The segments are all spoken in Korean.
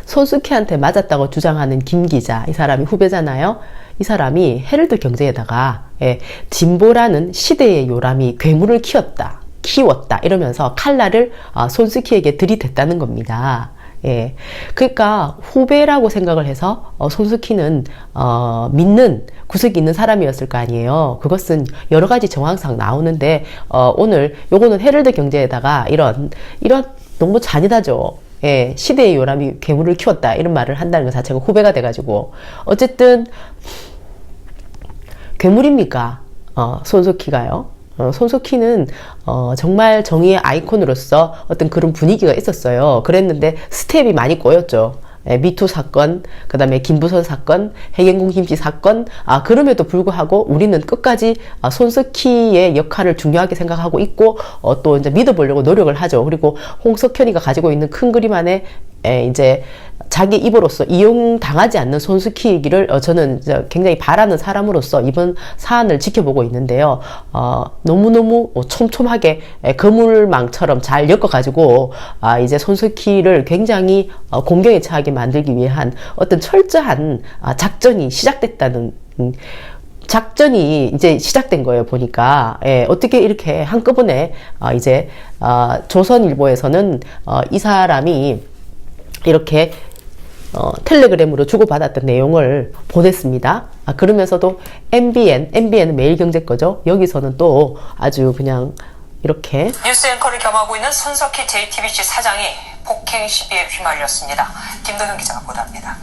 손석희한테 맞았다고 주장하는 김 기자, 이 사람이 후배잖아요. 이 사람이 헤럴드 경제에다가 진보라는 시대의 요람이 괴물을 키웠다 이러면서 칼날을 손석희에게 들이댔다는 겁니다. 그러니까 후배라고 생각을 해서 손석희는 믿는 구석이 있는 사람이었을 거 아니에요. 그것은 여러 가지 정황상 나오는데 오늘 요거는 헤럴드 경제에다가 이런 너무 잔인하죠. 시대의 요람이 괴물을 키웠다 이런 말을 한다는 것 자체가 후배가 돼가지고 어쨌든 괴물입니까? 손석희가요. 손석희는 정말 정의의 아이콘으로서 어떤 그런 분위기가 있었어요. 그랬는데 스텝이 많이 꼬였죠. 미투 사건, 그 다음에 김부선 사건, 해경궁 김씨 사건, 그럼에도 불구하고 우리는 끝까지 손석희의 역할을 중요하게 생각하고 있고, 또 이제 믿어보려고 노력을 하죠. 그리고 홍석현이가 가지고 있는 큰 그림 안에 이제 자기 입으로서 이용당하지 않는 손석희이기를 저는 굉장히 바라는 사람으로서 이번 사안을 지켜보고 있는데요. 너무너무 촘촘하게 거물망처럼 잘 엮어가지고 이제 손석희를 굉장히 공경에 처하게 만들기 위한 어떤 철저한 작전이 시작됐다는 작전이 이제 시작된 거예요, 보니까. 어떻게 이렇게 한꺼번에 이제 조선일보에서는 이 사람이 이렇게 텔레그램으로 주고받았던 내용을 보냈습니다. 그러면서도 MBN은 매일경제 거죠. 여기서는 또 아주 그냥 이렇게 뉴스 앵커를 겸하고 있는 손석희 JTBC 사장이 폭행 시비에 휘말렸습니다. 김도현 기자가 보도합니다.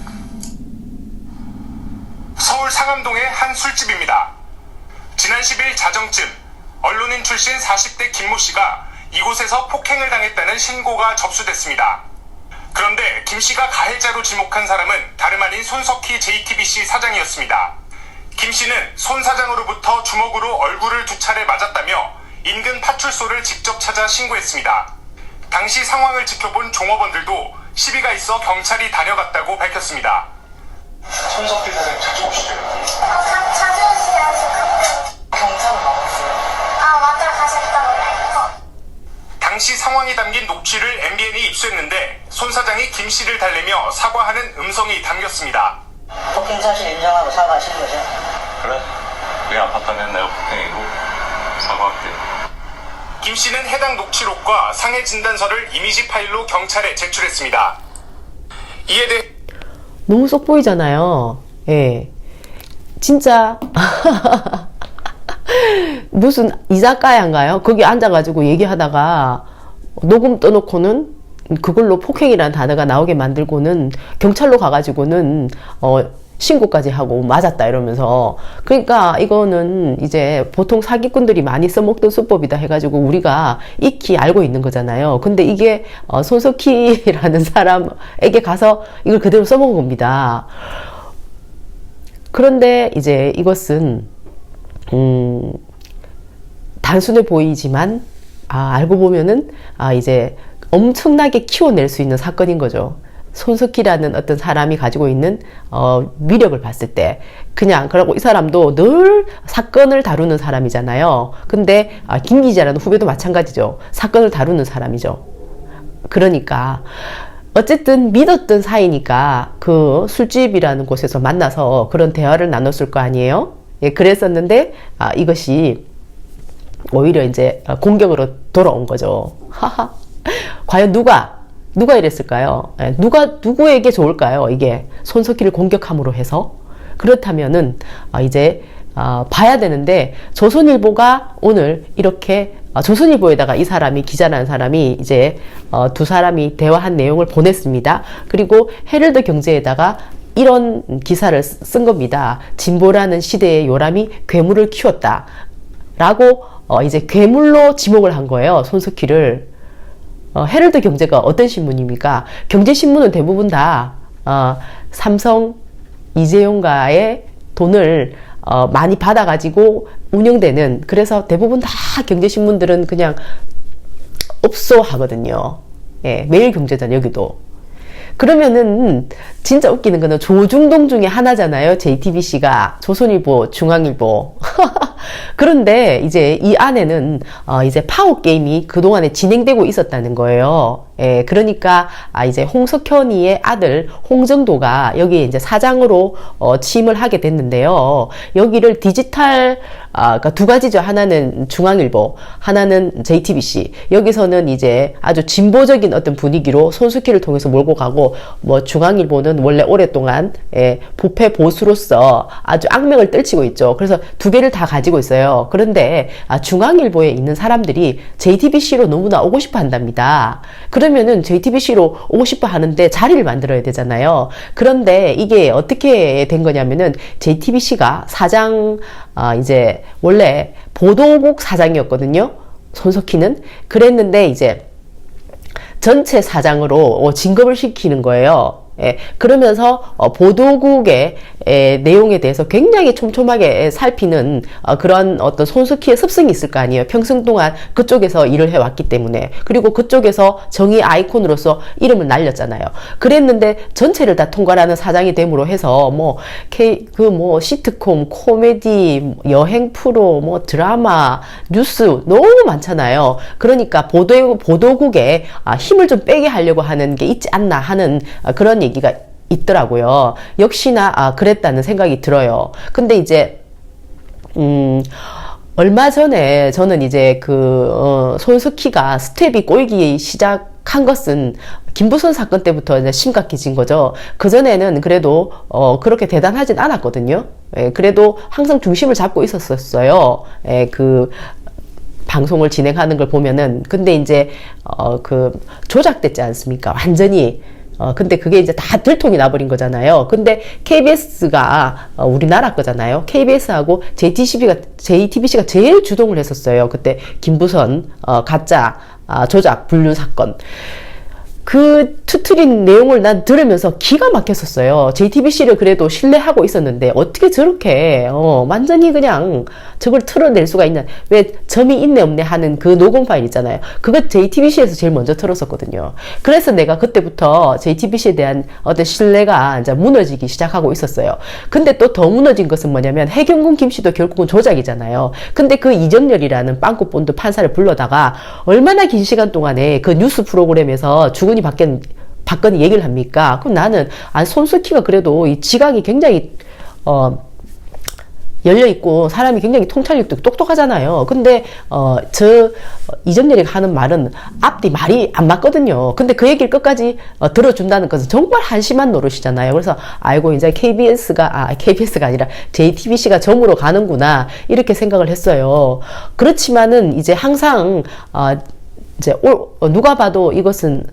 서울 상암동의 한 술집입니다. 지난 10일 자정쯤 언론인 출신 40대 김모 씨가 이곳에서 폭행을 당했다는 신고가 접수됐습니다. 그런데 김 씨가 가해자로 지목한 사람은 다름 아닌 손석희 JTBC 사장이었습니다. 김 씨는 손 사장으로부터 주먹으로 얼굴을 2차례 맞았다며 인근 파출소를 직접 찾아 신고했습니다. 당시 상황을 지켜본 종업원들도 시비가 있어 경찰이 다녀갔다고 밝혔습니다. 손석희 사장님 자주 오시대요? 자주 오시지. 경찰은 나왔어요? 왔다 가셨다고 해요. 당시 상황이 담긴 녹취를 MBN이 입수했는데 손 사장이 김 씨를 달래며 사과하는 음성이 담겼습니다. 폭행 사실 인정하고 사과하신 거죠? 그래, 내 아팠다면 내가 폭행이고 사과할게. 김 씨는 해당 녹취록과 상해 진단서를 이미지 파일로 경찰에 제출했습니다. 이에 대해 너무 쏙 보이잖아요. 진짜 무슨 이자카야인가요? 거기 앉아가지고 얘기하다가 녹음 떠놓고는 그걸로 폭행이라는 단어가 나오게 만들고는 경찰로 가가지고는 신고까지 하고 맞았다 이러면서. 그러니까 이거는 이제 보통 사기꾼들이 많이 써먹던 수법이다 해가지고 우리가 익히 알고 있는 거잖아요. 근데 이게 손석희라는 사람에게 가서 이걸 그대로 써먹은 겁니다. 그런데 이제 이것은 단순해 보이지만 알고 보면은 이제 엄청나게 키워낼 수 있는 사건인 거죠. 손석희라는 어떤 사람이 가지고 있는 위력을 봤을 때 그냥 그러고 이 사람도 늘 사건을 다루는 사람이잖아요. 근데 김 기자라는 후배도 마찬가지죠. 사건을 다루는 사람이죠. 그러니까 어쨌든 믿었던 사이니까 그 술집이라는 곳에서 만나서 그런 대화를 나눴을 거 아니에요. 그랬었는데 이것이 오히려 이제 공격으로 돌아온 거죠. 하하. 과연 누가 이랬을까요? 누구에게 좋을까요? 이게 손석희를 공격함으로 해서. 그렇다면은 이제 봐야 되는데 조선일보가 오늘 이렇게 조선일보에다가 이 사람이 기자라는 사람이 이제 두 사람이 대화한 내용을 보냈습니다. 그리고 헤럴드 경제에다가 이런 기사를 쓴 겁니다. 진보라는 시대의 요람이 괴물을 키웠다 라고 이제 괴물로 지목을 한 거예요. 손석희를. 헤럴드 경제가 어떤 신문입니까? 경제신문은 대부분 다 삼성 이재용가의 돈을 많이 받아가지고 운영되는, 그래서 대부분 다 경제신문들은 그냥 업소 하거든요. 매일경제잖아요, 여기도. 그러면은 진짜 웃기는 거는 조중동 중에 하나잖아요. JTBC가 조선일보, 중앙일보. 그런데 이제 이 안에는 이제 파워 게임이 그동안에 진행되고 있었다는 거예요. 예, 그러니까 이제 홍석현이의 아들 홍정도가 여기에 이제 사장으로 취임을 하게 됐는데요. 여기를 디지털 그러니까 두 가지죠. 하나는 중앙일보, 하나는 JTBC. 여기서는 이제 아주 진보적인 어떤 분위기로 손석희를 통해서 몰고 가고, 뭐 중앙일보는 원래 오랫동안 부패 보수로서 아주 악명을 떨치고 있죠. 그래서 두 개를 다 가지고 있어요. 그런데 중앙일보에 있는 사람들이 JTBC로 너무나 오고 싶어 한답니다. 그러면은 JTBC로 오고 싶어 하는데 자리를 만들어야 되잖아요. 그런데 이게 어떻게 된 거냐면은 JTBC가 사장, 이제 원래 보도국 사장이었거든요. 손석희는. 그랬는데 이제 전체 사장으로 진급을 시키는 거예요. 예, 그러면서 보도국의 내용에 대해서 굉장히 촘촘하게 살피는 그런 어떤 손석희의 습성이 있을 거 아니에요. 평생 동안 그쪽에서 일을 해왔기 때문에. 그리고 그쪽에서 정의 아이콘으로서 이름을 날렸잖아요. 그랬는데 전체를 다 통과하는 사장이 됨으로 해서 뭐 시트콤, 코미디, 여행 프로, 뭐 드라마, 뉴스 너무 많잖아요. 그러니까 보도국에 힘을 좀 빼게 하려고 하는 게 있지 않나 하는 그런 얘기가 있더라고요. 역시나 그랬다는 생각이 들어요. 근데 이제 얼마 전에 저는 이제 손석희가 스텝이 꼬이기 시작한 것은 김부선 사건 때부터 이제 심각해진 거죠. 그전에는 그래도 그렇게 대단하진 않았거든요. 예, 그래도 항상 중심을 잡고 있었어요. 예, 방송을 진행하는 걸 보면은. 근데 이제 조작됐지 않습니까? 완전히. 근데 그게 이제 다 들통이 나버린 거잖아요. 근데 KBS가 우리나라 거잖아요. KBS하고 JTBC가 제일 주동을 했었어요. 그때 김부선 가짜 조작 분류 사건. 그 투트린 내용을 난 들으면서 기가 막혔었어요. JTBC를 그래도 신뢰하고 있었는데 어떻게 저렇게 완전히 그냥 저걸 틀어낼 수가 있냐. 왜 점이 있네 없네 하는 그 녹음 파일 있잖아요. 그거 JTBC에서 제일 먼저 틀었었거든요. 그래서 내가 그때부터 JTBC에 대한 어떤 신뢰가 이제 무너지기 시작하고 있었어요. 근데 또 더 무너진 것은 뭐냐면 해경군 김씨도 결국은 조작이잖아요. 근데 그 이정렬이라는 빵꾸본드 판사를 불러다가 얼마나 긴 시간 동안에 그 뉴스 프로그램에서 주거니 받거니 얘기를 합니까? 그럼 나는 손석희가 그래도 이 지각이 굉장히 열려있고 사람이 굉장히 통찰력도 똑똑하잖아요. 근데 이정렬이 하는 말은 앞뒤 말이 안 맞거든요. 근데 그 얘기를 끝까지 들어준다는 것은 정말 한심한 노릇이잖아요. 그래서 아이고 이제 KBS가 아니라 JTBC가 점으로 가는구나 이렇게 생각을 했어요. 그렇지만은 이제 항상 이제 누가 봐도 이것은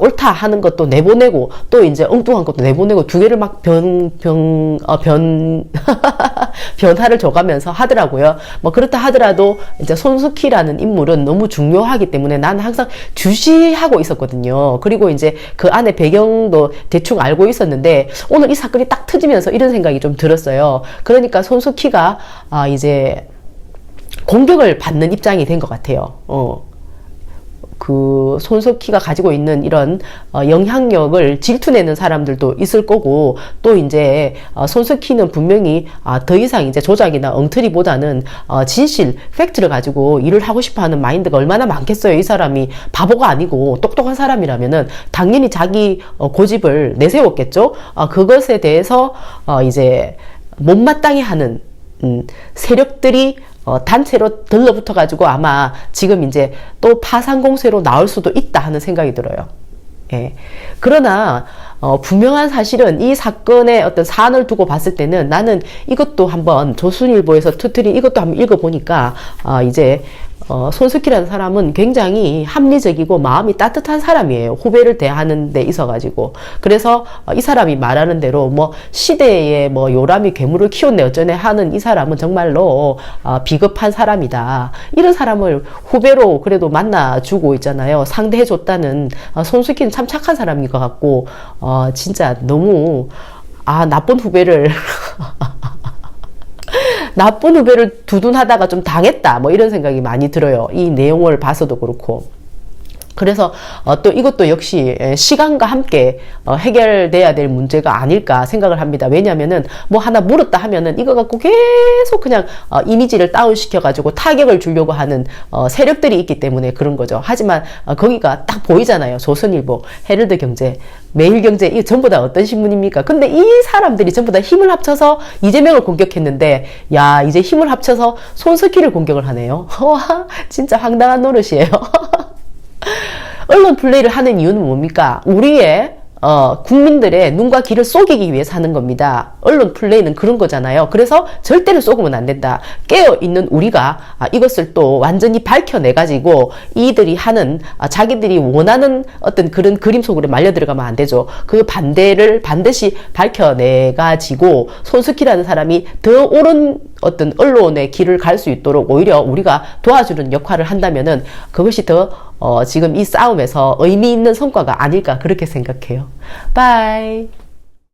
옳다 하는 것도 내보내고 또 이제 엉뚱한 것도 내보내고 두 개를 막 변화를 줘가면서 하더라고요. 뭐 그렇다 하더라도 이제 손석희라는 인물은 너무 중요하기 때문에 나는 항상 주시하고 있었거든요. 그리고 이제 그 안에 배경도 대충 알고 있었는데 오늘 이 사건이 딱 터지면서 이런 생각이 좀 들었어요. 그러니까 손석희가 이제 공격을 받는 입장이 된 것 같아요. 손석희가 가지고 있는 이런 영향력을 질투내는 사람들도 있을 거고, 또 이제 손석희는 분명히 더 이상 이제 조작이나 엉터리보다는 진실, 팩트를 가지고 일을 하고 싶어하는 마인드가 얼마나 많겠어요. 이 사람이 바보가 아니고 똑똑한 사람이라면은 당연히 자기 고집을 내세웠겠죠. 그것에 대해서 이제 못마땅해 하는 세력들이 단체로 들러붙어가지고 아마 지금 이제 또 파상공세로 나올 수도 있다 하는 생각이 들어요. 예. 그러나 분명한 사실은 이 사건의 어떤 사안을 두고 봤을 때는 나는 이것도 한번 조선일보에서 터뜨린 이것도 한번 읽어보니까 이제 손석희라는 사람은 굉장히 합리적이고 마음이 따뜻한 사람이에요. 후배를 대하는 데 있어가지고. 그래서 이 사람이 말하는 대로 뭐 시대에 뭐 요람이 괴물을 키웠네 어쩌네 하는 이 사람은 정말로 비겁한 사람이다. 이런 사람을 후배로 그래도 만나주고 있잖아요. 상대해줬다는 손석희는 참 착한 사람인 것 같고 진짜 너무 나쁜 후배를 나쁜 후배를 두둔하다가 좀 당했다 뭐 이런 생각이 많이 들어요. 이 내용을 봐서도 그렇고. 그래서 또 이것도 역시 시간과 함께 해결돼야 될 문제가 아닐까 생각을 합니다. 왜냐하면은 뭐 하나 물었다 하면은 이거 갖고 계속 그냥 이미지를 다운시켜 가지고 타격을 주려고 하는 세력들이 있기 때문에 그런 거죠. 하지만 거기가 딱 보이잖아요. 조선일보, 헤럴드경제, 매일경제, 이거 전부 다 어떤 신문입니까? 근데 이 사람들이 전부 다 힘을 합쳐서 이재명을 공격했는데, 야, 이제 힘을 합쳐서 손석희를 공격을 하네요. 와, 진짜 황당한 노릇이에요. 언론 플레이를 하는 이유는 뭡니까? 우리의 국민들의 눈과 귀를 속이기 위해서 하는 겁니다. 언론 플레이는 그런 거잖아요. 그래서 절대로 속으면 안 된다. 깨어있는 우리가 이것을 또 완전히 밝혀내가지고 이들이 하는 자기들이 원하는 어떤 그런 그림 속으로 말려 들어가면 안 되죠. 그 반대를 반드시 밝혀내가지고 손석희라는 사람이 더 옳은 어떤 언론의 길을 갈 수 있도록 오히려 우리가 도와주는 역할을 한다면은 그것이 더 지금 이 싸움에서 의미 있는 성과가 아닐까 그렇게 생각해요. 바이.